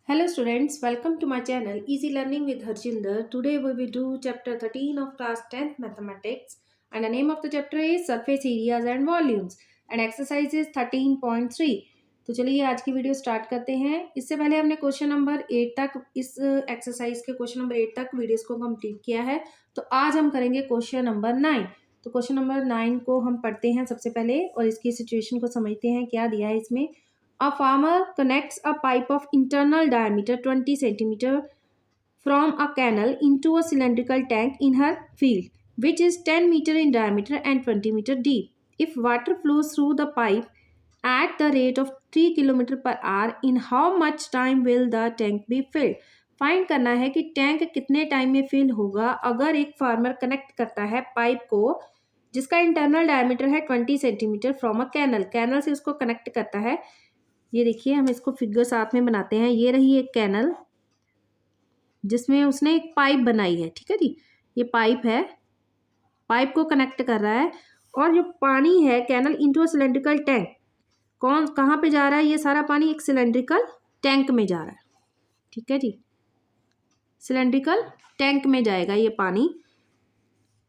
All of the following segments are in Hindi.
Hello students, welcome to my channel Easy Learning with Harjinder. Today we will do chapter 13 of class 10th mathematics and the name of the chapter is surface areas and volumes and exercise is 13.3. तो चलिए आज की वीडियो स्टार्ट करते हैं। इससे पहले हमने क्वेश्चन नंबर 8 तक इस एक्सरसाइज के क्वेश्चन नंबर 8 तक वीडियोस को कंप्लीट किया है। तो आज हम करेंगे क्वेश्चन नंबर 9। तो क्वेश्चन नंबर 9 को हम पढ़ते हैं सबसे पहले और इसकी सिचुएशन को समझते हैं क्या दिया है इसमें। A farmer connects a pipe of internal diameter 20 centimeter from a canal into a cylindrical tank in her field, which is 10 meter in diameter and 20 meter deep. If water flows through the pipe at the rate of 3 km per hour, in how much time will the tank be filled? Find करना है कि टैंक कितने टाइम में फिल होगा अगर एक फार्मर कनेक्ट करता है पाइप को जिसका इंटरनल डायमीटर है 20 सेंटीमीटर फ्रॉम अ कैनल से उसको कनेक्ट करता है। ये देखिए हम इसको फिगर साथ में बनाते हैं। ये रही एक कैनल जिसमें उसने एक पाइप बनाई है, ठीक है जी। ये पाइप है, पाइप को कनेक्ट कर रहा है और जो पानी है canal into a cylindrical tank कहाँ पे जा रहा है? ये सारा पानी एक सिलेंड्रिकल टैंक में जा रहा है, ठीक है जी। सिलेंड्रिकल टैंक में जाएगा ये पानी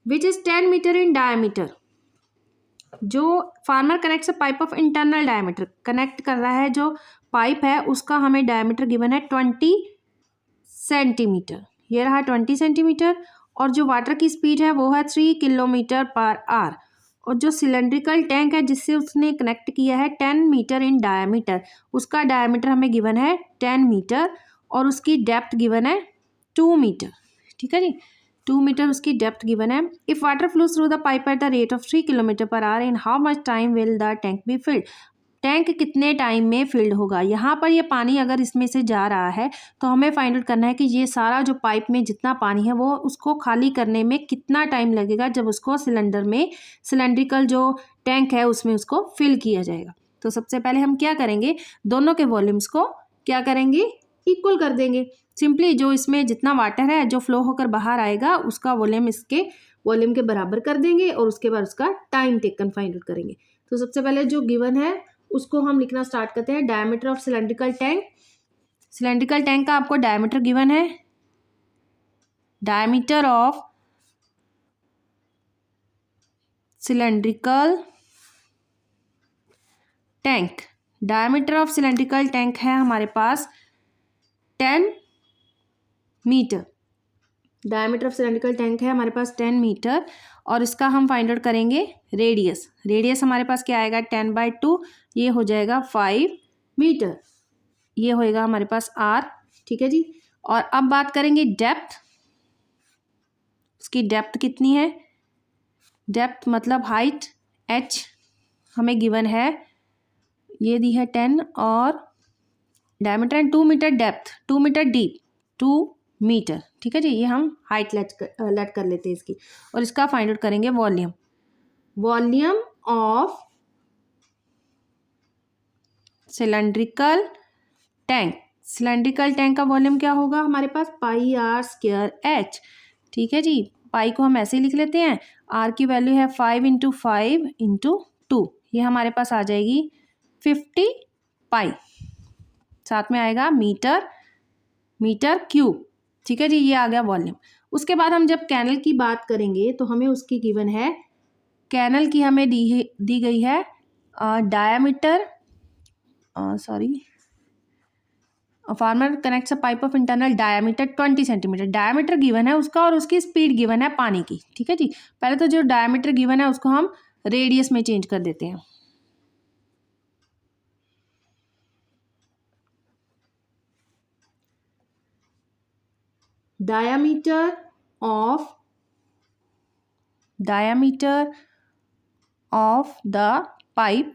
which is 10 metre in diameter. जो former connects pipe of internal diameter connect कर रहा है, जो पाइप है उसका हमें डायमीटर गिवन है 20 सेंटीमीटर। ये रहा 20 सेंटीमीटर और जो वाटर की स्पीड है वो है 3 किलोमीटर पर आवर। और जो सिलेंड्रिकल टैंक है जिससे उसने कनेक्ट किया है 10 मीटर इन डायमीटर, उसका डायमीटर हमें गिवन है 10 मीटर और उसकी डेप्थ गिवन है 2 मीटर, ठीक है जी। 2 मीटर उसकी डेप्थ गिवन है। If water flows through the pipe at the rate of 3 kilometre per hour in how much time will the tank be filled? Tank कितने टाइम में फिल्ड होगा? यहाँ पर ये पानी अगर इसमें से जा रहा है तो हमें फाइंड आउट करना है कि ये सारा जो पाइप में जितना पानी है वो उसको खाली करने में कितना टाइम लगेगा जब उसको सिलेंड्रिकल जो टैंक है उसमें उसको फिल किया जाएगा। तो सबसे पहले हम क्या करेंगे, दोनों के वॉल्यूम्स को क्या करेंगे, इक्वल कर देंगे। सिंपली जो इसमें जितना वाटर है जो फ्लो होकर बाहर आएगा उसका वॉल्यूम इसके वॉल्यूम के बराबर कर देंगे और उसके बाद उसका टाइम टेकन फाइंड आउट करेंगे। तो सबसे पहले जो गिवन है उसको हम लिखना स्टार्ट करते हैं। Diameter of cylindrical tank, cylindrical tank का आपको डायमीटर गिवन है। Diameter of cylindrical tank, diameter of cylindrical tank है हमारे पास 10 metre. Diameter of cylindrical tank है हमारे पास 10 मीटर और इसका हम फाइंड आउट करेंगे रेडियस। रेडियस हमारे पास क्या आएगा 10/2, ये हो जाएगा 5 मीटर, ये होएगा हमारे पास r, ठीक है जी। और अब बात करेंगे डेप्थ, उसकी डेप्थ कितनी है? डेप्थ मतलब हाइट h हमें गिवन है, ये दी है 10 और diameter and 2 metre depth, 2 metre deep, 2 metre, ठीक है जी। ये हम हाइट लेट कर लेते हैं इसकी और इसका फाइंड आउट करेंगे volume. Volume of cylindrical tank, cylindrical tank का वॉल्यूम क्या होगा हमारे पास πr²h, ठीक है जी। पाई को हम ऐसे ही लिख लेते हैं, r की वैल्यू है 5 × 5 × 2, ये हमारे पास आ जाएगी 50 पाई, साथ में आएगा मीटर क्यूब, ठीक है जी। ये आ गया वॉल्यूम। उसके बाद हम जब कैनल की बात करेंगे तो हमें उसकी गिवन है, कैनल की हमें दी गई है diameter, farmer connects a pipe of internal diameter 20 centimetre, diameter given है उसका और उसकी स्पीड गिवन है पानी की, ठीक है जी। पहले तो जो डायमीटर गिवन है उसको हम रेडियस में चेंज कर देते हैं। diameter of the pipe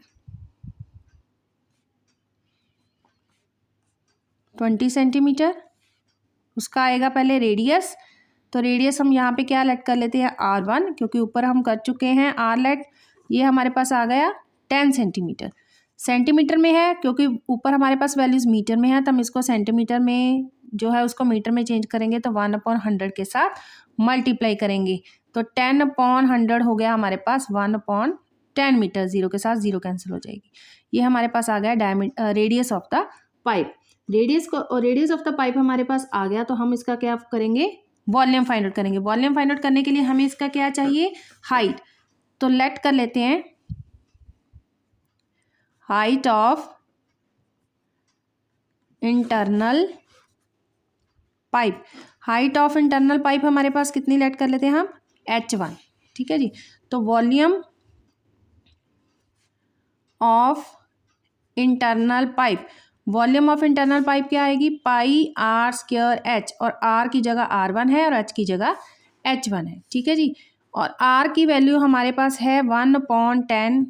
20 centimetre, उसका आएगा पहले रेडियस। तो रेडियस हम यहाँ पे क्या लेट कर लेते हैं r1, क्योंकि ऊपर हम कर चुके हैं r लेट। ये हमारे पास आ गया 10 सेंटीमीटर, सेंटीमीटर में है क्योंकि ऊपर हमारे पास वैल्यूज मीटर में है तो हम इसको सेंटीमीटर में जो है उसको मीटर में चेंज करेंगे तो 1/100 के साथ मल्टीप्लाई करेंगे तो 10/100 हो गया हमारे पास 1/10 मीटर, जीरो के साथ जीरो कैंसिल हो जाएगी। ये हमारे पास आ गया radius of the pipe. Radius of the pipe हमारे पास आ गया, तो हम इसका क्या करेंगे, वॉल्यूम फाइंड आउट करेंगे। वॉल्यूम फाइंड आउट करने के लिए हमें इसका क्या चाहिए, हाइट। तो लेट कर लेते हैं height of internal pipe. Height of internal pipe हमारे पास कितनी लेट कर लेते हैं हम, h1। ठीक है जी। तो volume of internal pipe, volume of internal pipe क्या आएगी, पाई आर स्क्वायर एच, और आर की जगह R1 है और एच की जगह H1 है। ठीक है जी। और आर की वैल्यू हमारे पास है 1/10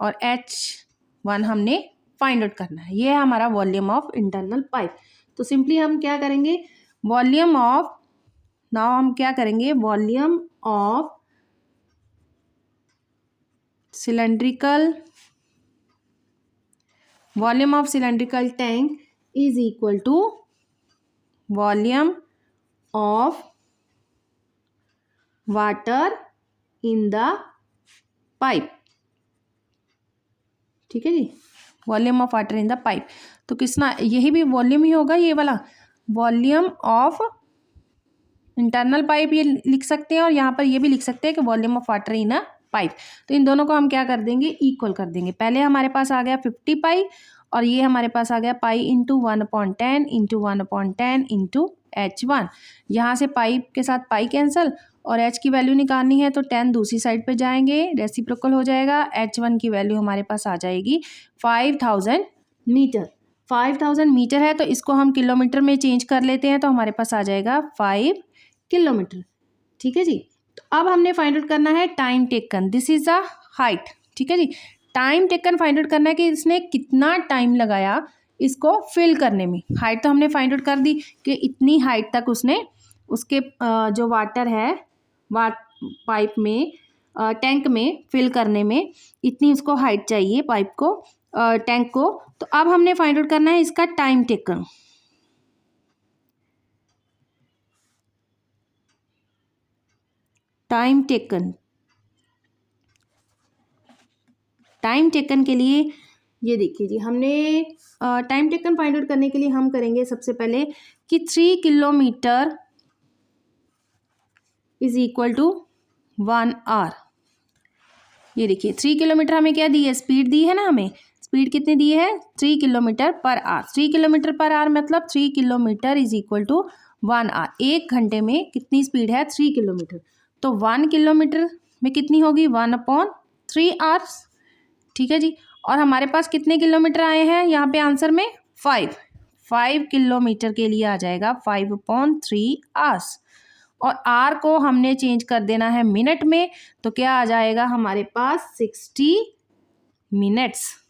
और H1 हमने फाइंड आउट करना है। ये है हमारा वॉल्यूम ऑफ इंटरनल पाइप। तो सिंपली हम क्या करेंगे, वॉल्यूम ऑफ, नाउ हम क्या करेंगे, volume of cylindrical tank is equal to volume of water in the pipe. ठीक है जी, volume of water in the pipe. तो किसना, यही भी वॉल्यूम ही होगा, ये वाला वॉल्यूम ऑफ इंटरनल पाइप ये लिख सकते हैं, और यहाँ पर ये भी लिख सकते हैं कि volume of water in a pipe. तो इन दोनों को हम क्या कर देंगे, इक्वल कर देंगे। पहले हमारे पास आ गया 50 पाई, और ये हमारे पास आ गया pi into 1/10 into 1/10 into H1। यहाँ से पाइप के साथ पाई कैंसिल, और H की वैल्यू निकालनी है तो 10 दूसरी साइड पे जाएंगे, रेसिप्रोकल हो जाएगा। H1 की वैल्यू हमारे पास आ जाएगी 5000 मीटर। 5000 मीटर है, तो इसको हम किलोमीटर में चेंज कर लेते हैं, तो हमारे पास आ जाएगा 5 किलोमीटर। ठीक है जी। तो अब हमने फाइंड आउट करना है time taken, this is the height. ठीक है जी। टाइम टेकन फाइंड आउट करना है कि इसने कितना टाइम लगाया इसको फिल करने में। हाइट तो हमने फाइंड आउट कर दी कि इतनी हाइट तक उसने उसके जो वाटर है पाइप में, टैंक में फिल करने में इतनी उसको हाइट चाहिए पाइप को, टैंक को। तो अब हमने फाइंड आउट करना है इसका टाइम टेकन। टाइम टेकन के लिए ये देखिए जी, हमने टाइम टेकन फाइंड आउट करने के लिए हम करेंगे सबसे पहले कि 3 kilometre is equal to 1 hour. ये देखिए 3 किलोमीटर हमें क्या दी है, स्पीड दी है ना, हमें स्पीड कितनी दी है, 3 किलोमीटर पर आवर। 3 किलोमीटर पर आवर मतलब 3 kilometre is equal to 1 hour. 1 घंटे में कितनी स्पीड है, 3 किलोमीटर। तो 1 किलोमीटर में कितनी होगी, 1/3 आवर्स। ठीक है जी। और हमारे पास कितने किलोमीटर आए हैं यहाँ पे आंसर में, 5 किलोमीटर के लिए आ जाएगा 5/3 आवर्स। और आर को हमने चेंज कर देना है मिनट में, तो क्या आ जाएगा हमारे पास 60 मिनट्स।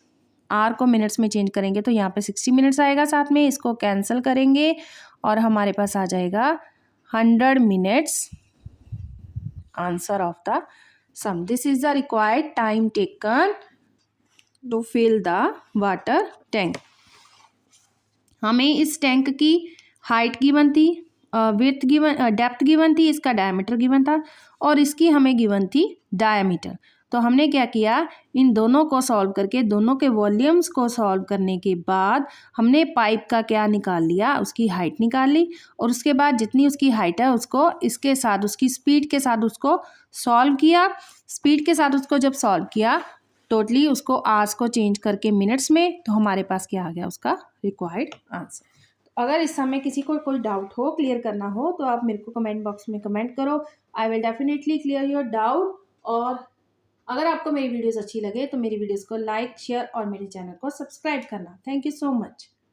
आर को मिनट्स में चेंज करेंगे तो यहाँ पे 60 मिनट्स आएगा, साथ में इसको कैंसिल करेंगे और हमारे पास आ जाएगा 100 minutes answer of the sum. This is the required time taken to fill the water tank. हमें इस टैंक की हाइट गिवन थी, विड्थ गिवन, डेप्थ गिवन थी, इसका डायमीटर गिवन था, और इसकी हमें गिवन थी डायमीटर। तो हमने क्या किया, इन दोनों को सॉल्व करके, दोनों के वॉल्यूम्स को सॉल्व करने के बाद हमने पाइप का क्या निकाल लिया, उसकी हाइट निकाल ली, और उसके बाद जितनी उसकी हाइट है उसको इसके साथ, उसकी स्पीड के साथ उसको सॉल्व किया। स्पीड के साथ उसको जब सॉल्व किया, टोटली उसको आवर्स को चेंज करके मिनट्स में, तो हमारे पास क्या आ गया, उसका रिक्वायर्ड आंसर। अगर इस समय किसी को कोई डाउट हो, क्लियर करना हो, तो आप मेरे को कमेंट बॉक्स में कमेंट करो। I will definitely clear your doubt. और अगर आपको मेरी वीडियोस अच्छी लगे तो मेरी वीडियोस को लाइक, शेयर और मेरे चैनल को सब्सक्राइब करना। Thank you so much.